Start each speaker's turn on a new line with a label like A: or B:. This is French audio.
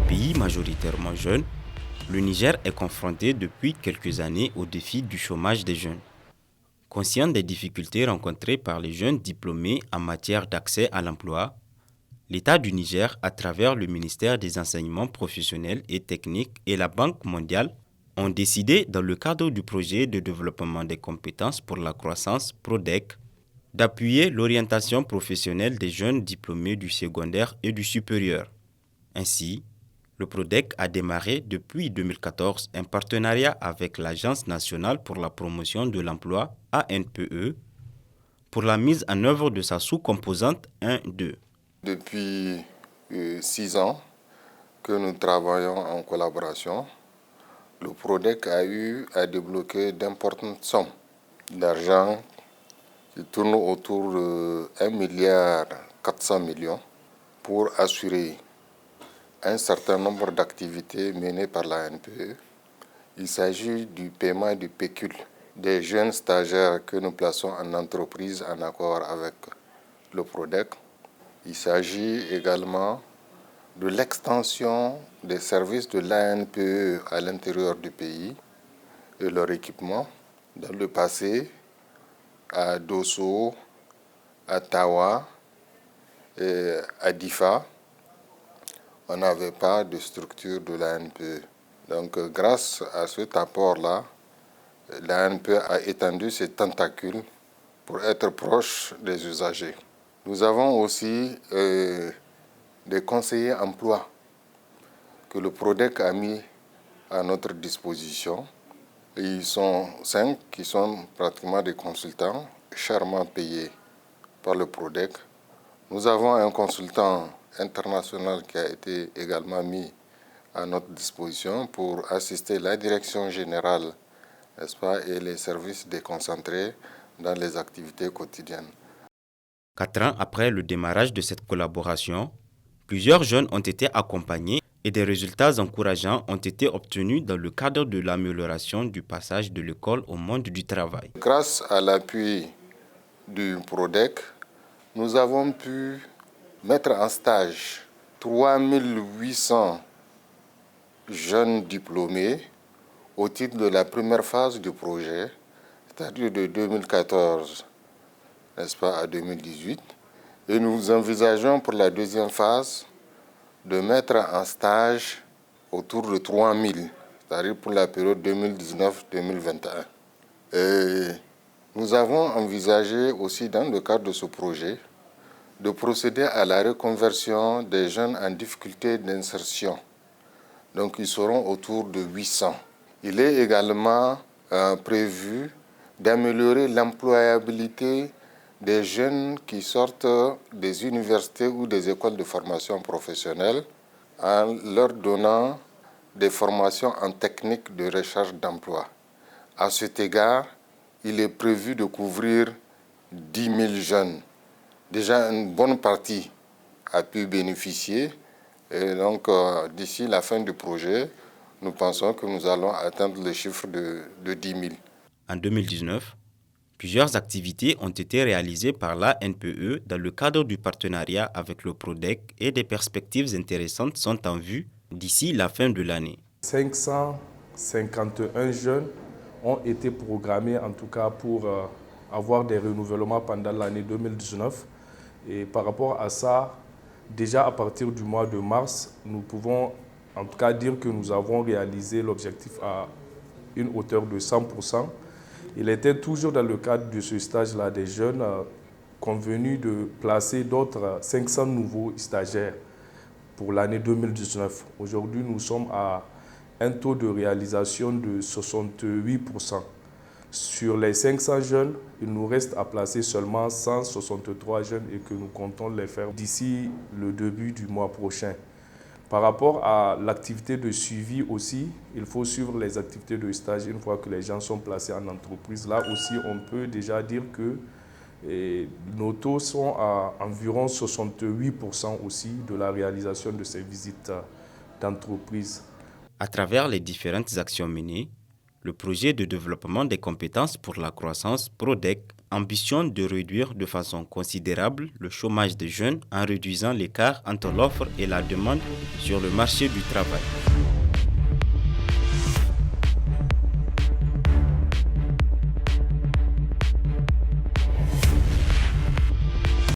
A: Pays majoritairement jeune, le Niger est confronté depuis quelques années au défi du chômage des jeunes. Conscient des difficultés rencontrées par les jeunes diplômés en matière d'accès à l'emploi, l'État du Niger, à travers le ministère des Enseignements professionnels et techniques et la Banque mondiale, ont décidé, dans le cadre du projet de développement des compétences pour la croissance PRODEC, d'appuyer l'orientation professionnelle des jeunes diplômés du secondaire et du supérieur. Ainsi, le PRODEC a démarré depuis 2014 un partenariat avec l'Agence nationale pour la promotion de l'emploi ANPE pour la mise en œuvre de sa sous-composante 1-2.
B: Depuis 6 ans que nous travaillons en collaboration, le PRODEC a eu à débloquer d'importantes sommes d'argent qui tournent autour de 1,4 milliard pour assurer un certain nombre d'activités menées par la NPE. Il s'agit du paiement du pécule des jeunes stagiaires que nous plaçons en entreprise en accord avec le PRODEC. Il s'agit également de l'extension des services de l'ANPE à l'intérieur du pays et leur équipement. Dans le passé, à Dosso, à Tawa et à Difa, on n'avait pas de structure de l'ANPE. Donc grâce à cet apport-là, l'ANPE a étendu ses tentacules pour être proche des usagers. Nous avons aussi des conseillers emploi que le PRODEC a mis à notre disposition. Et ils sont 5 qui sont pratiquement des consultants chèrement payés par le PRODEC. Nous avons un consultant international qui a été également mis à notre disposition pour assister la direction générale, n'est-ce pas, et les services déconcentrés dans les activités quotidiennes.
A: 4 ans après le démarrage de cette collaboration, plusieurs jeunes ont été accompagnés et des résultats encourageants ont été obtenus dans le cadre de l'amélioration du passage de l'école au monde du travail.
B: Grâce à l'appui du PRODEC, nous avons pu mettre en stage 3800 jeunes diplômés au titre de la première phase du projet, c'est-à-dire de 2014, n'est-ce pas, à 2018. Et nous envisageons pour la deuxième phase de mettre en stage autour de 3000, c'est-à-dire pour la période 2019-2021. Et nous avons envisagé aussi dans le cadre de ce projet de procéder à la reconversion des jeunes en difficulté d'insertion. Donc ils seront autour de 800. Il est également prévu d'améliorer l'employabilité des jeunes qui sortent des universités ou des écoles de formation professionnelle en leur donnant des formations en technique de recherche d'emploi. À cet égard, il est prévu de couvrir 10 000 jeunes. Déjà, une bonne partie a pu bénéficier. Et donc, d'ici la fin du projet, nous pensons que nous allons atteindre le chiffre de 10 000.
A: En 2019, plusieurs activités ont été réalisées par la NPE dans le cadre du partenariat avec le PRODEC et des perspectives intéressantes sont en vue d'ici la fin de l'année.
C: 551 jeunes ont été programmés en tout cas pour avoir des renouvellements pendant l'année 2019. Et par rapport à ça, déjà à partir du mois de mars, nous pouvons en tout cas dire que nous avons réalisé l'objectif à une hauteur de 100%. Il était toujours dans le cadre de ce stage-là des jeunes convenu de placer d'autres 500 nouveaux stagiaires pour l'année 2019. Aujourd'hui, nous sommes à un taux de réalisation de 68%. Sur les 500 jeunes, il nous reste à placer seulement 163 jeunes et que nous comptons les faire d'ici le début du mois prochain. Par rapport à l'activité de suivi aussi, il faut suivre les activités de stage une fois que les gens sont placés en entreprise. Là aussi, on peut déjà dire que nos taux sont à environ 68% aussi de la réalisation de ces visites d'entreprise.
A: À travers les différentes actions menées, Le projet de développement des compétences pour la croissance PRODEC ambitionne de réduire de façon considérable le chômage des jeunes en réduisant l'écart entre l'offre et la demande sur le marché du travail.